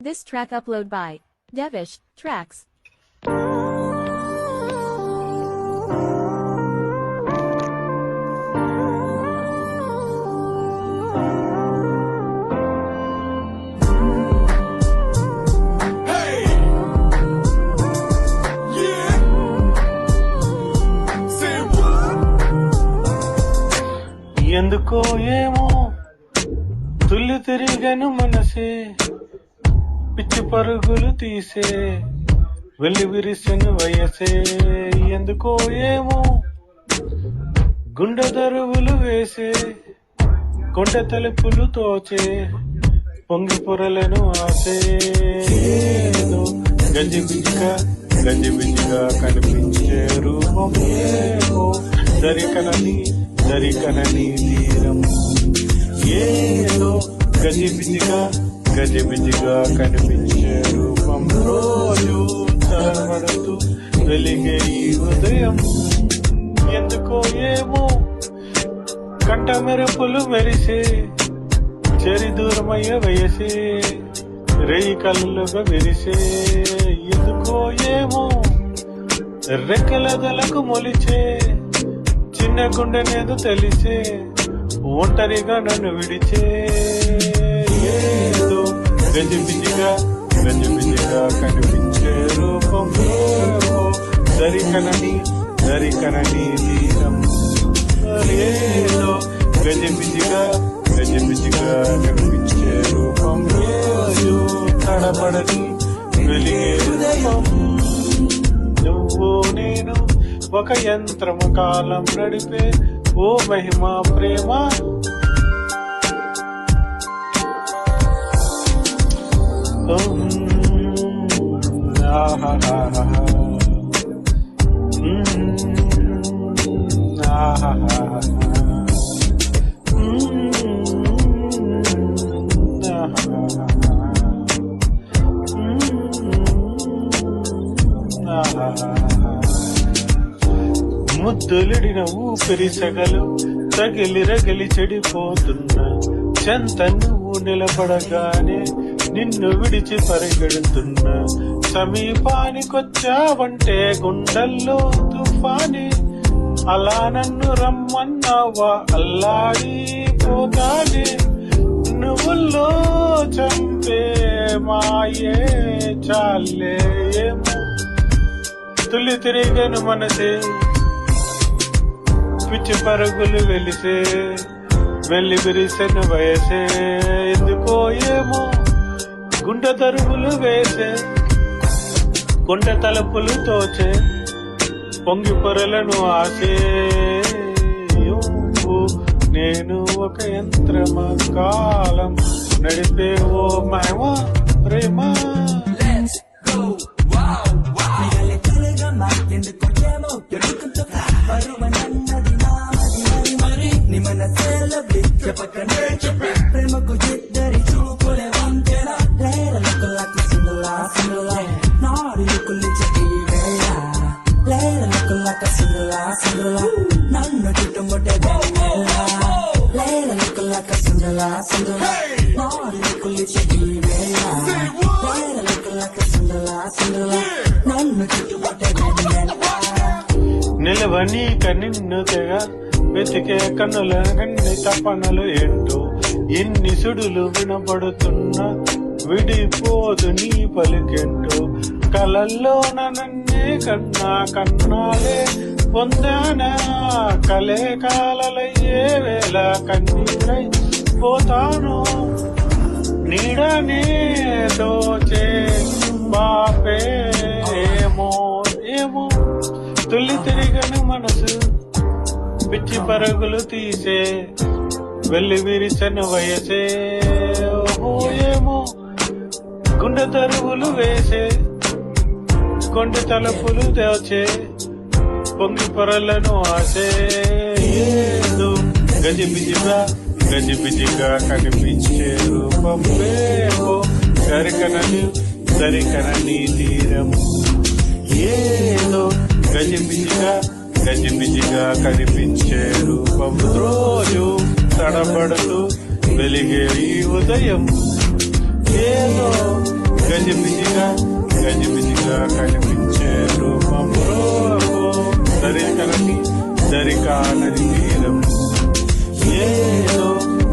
This track upload by Devish Tracks. ఎందుకో ఏమో తుల్లి తిరిగను మనసే పిచ్చి పరుగులు తీసే వెళ్ళి విరిసెను వయసే ఎందుకో ఏమో గుండె దరువులు వేసే కొండ తలుపులు తోచే పొంగి పొరలను ఆసే గజిబిజిగా కనిపించే రూపం ఏమో దరికనని తీరం ఏదో గజిబిజిగా కనిపించే రూపం రోజు తలబడుతూ వెలిగే ఈ ఉదయం ఎందుకో ఏమో కంట మెరుపులు మెరిసే చెరి దూరమయ్య వయసే రేయి కళ్ళుగా విరిసే ఎందుకో ఏమో రెక్కలదలకు మొలిచే చిన్న గుండెనేదో తెలిసే ఒంటరిగా నన్ను విడిచే ఏదో గజిబిజిగా కనిపించే రూపం దరికనని తీరం ఏదో గజిబిజిగా కనిపించే రూపం రోజు తడబడని వెలిగే రూపం నువ్వు నేను ఒక యంత్రము కాలం నడిపే ఓ మహిమా ప్రేమ ముద్దులిడిన ఊపిరి సగలు రగిలి చెడిపోతున్నా చెంత నువ్వు నిలబడగానే నిన్ను విడిచి పరిగెడుతున్నా సమీపానికొచ్చావంటే గుండెల్లో తుఫాని అలా నన్ను రమ్మన్నావా అల్లాడిపోతానే నువ్వుల్లో చంపే మాయే చాలే ఏమో తుల్లి తిరిగను మనసే పిచ్చి పరుగులు వెలిసే వెళ్ళి విరిసెను వయసే ఎందుకో ఏమో గుండె తరువులు వేసే కొండ తలుపులు తోచే పొంగి పొరలను ఆసే నేను ఒక యంత్రమ కాలం నడిపే ఓ మహిమా ప్రేమ ప్రేమకు ఇద్దరి చూపులే వంతెన లేరలకు సింగులా నాడుకులు చెట్టి వేళ లేరలకు సింగులా నన్ను చుట్టుముట్టే లేరలకు సింగులా నాడుకులు చెట్టి వేళ లేరలకు సింగులా నన్ను చుట్టుముట్టే నిలవని కన్నిన్ను తెగ వెతికే కన్నుల కన్ని తపనలు ఏంటో ఎన్ని సుడులు వినబడుతున్నా విడిపోదు నీ పలికెంటో కలల్లో నన్నే కన్నాలే పొందానా కలే కాలలయ్యే వేళ కన్నీరై పోతాను నీడనే దోచే బాపే ఏమో తుల్లి తిరిగను మనసు పిచ్చి పరుగులు తీసే వెళ్ళి విరిసెను వయసే ఓహో ఏమో గుండె తరువులు వేసే కొండ తలుపులు దోచే పొంగి పొరలను ఆసే ఏదో గజిబిజిగా కనిపించే రూపం ఏమో దరికనని తీరం ఏదో గజిబిజిగా కనిపించే రూపం రోజు తడబడుతూ వెలిగే ఈ ఉదయం ఏదో గజిబిజిగా గజిబిజిగా కనిపించే రూపంలో దరికనని దరికానని తీరం ఏదో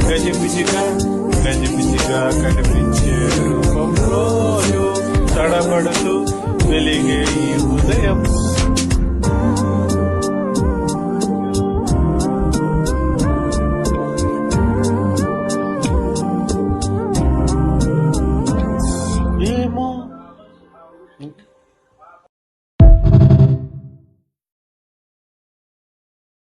గజిబిజిగా గజిబిజిగా కనిపించే రూపంలో తడబడుతూ వెలిగే ఈ ఉదయం ఏమో